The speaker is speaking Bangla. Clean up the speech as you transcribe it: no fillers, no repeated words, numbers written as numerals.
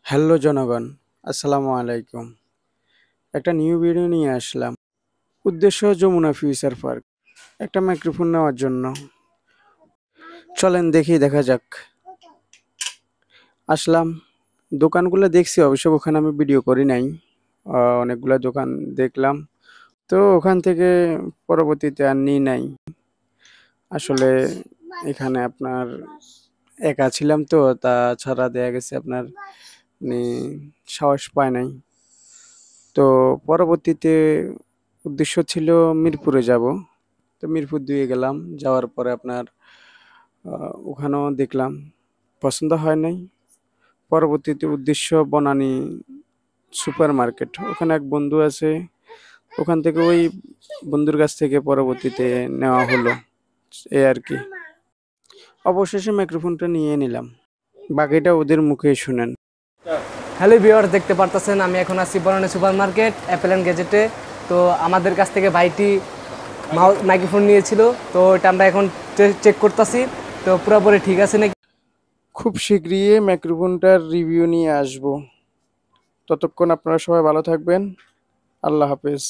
হ্যালো জনগণ, আসসালামু আলাইকুম। একটা নিউ ভিডিও নিয়ে আসলাম। উদ্দেশ্য যমুনা ফিউচার পার্ক। একটা মাইক্রোফোন নেওয়ার জন্য। চলেন দেখা যাক। আসলাম, দোকানগুলো দেখছি, অবশ্য ওখানে আমি ভিডিও করি নাই। অনেকগুলো দোকান দেখলাম, তো ওখান থেকে পরবর্তীতে আর নিই নাই। আসলে এখানে আপনার একা ছিলাম, তো তাছাড়া দেখা গেছে আপনার মানে সাহস পায় নাই। তো পরবর্তীতে উদ্দেশ্য ছিল মিরপুরে যাব। তো মিরপুর ২ গেলাম। যাওয়ার পরে আপনার ওখানেও দেখলাম, পছন্দ হয় নাই। পরবর্তীতে উদ্দেশ্য বনানী সুপার মার্কেট। ওখানে এক বন্ধু আছে, ওখান থেকে ওই বন্ধুর কাছ থেকে পরবর্তীতে নেওয়া হলো, এই আর কি। অবশেষে মাইক্রোফোনটা নিয়ে নিলাম। বাকিটা ওদের মুখে শুনেন। হ্যালো ভিউয়ার্স, দেখতে পারতেছেন আমি এখন আছি Banani super market Apple and গ্যাজেটে। তো আমাদের কাছ থেকে ভাইটি মাইক্রোফোন নিয়েছিল, তো এটা আমরা এখন চেক করতেছি তো পুরোপুরি ঠিক আছে নাকি। খুব শীঘ্রই মাইক্রোফোনটার রিভিউ নিয়ে আসব। ততক্ষণ আপনারা সবাই ভালো থাকবেন। আল্লাহ হাফেজ।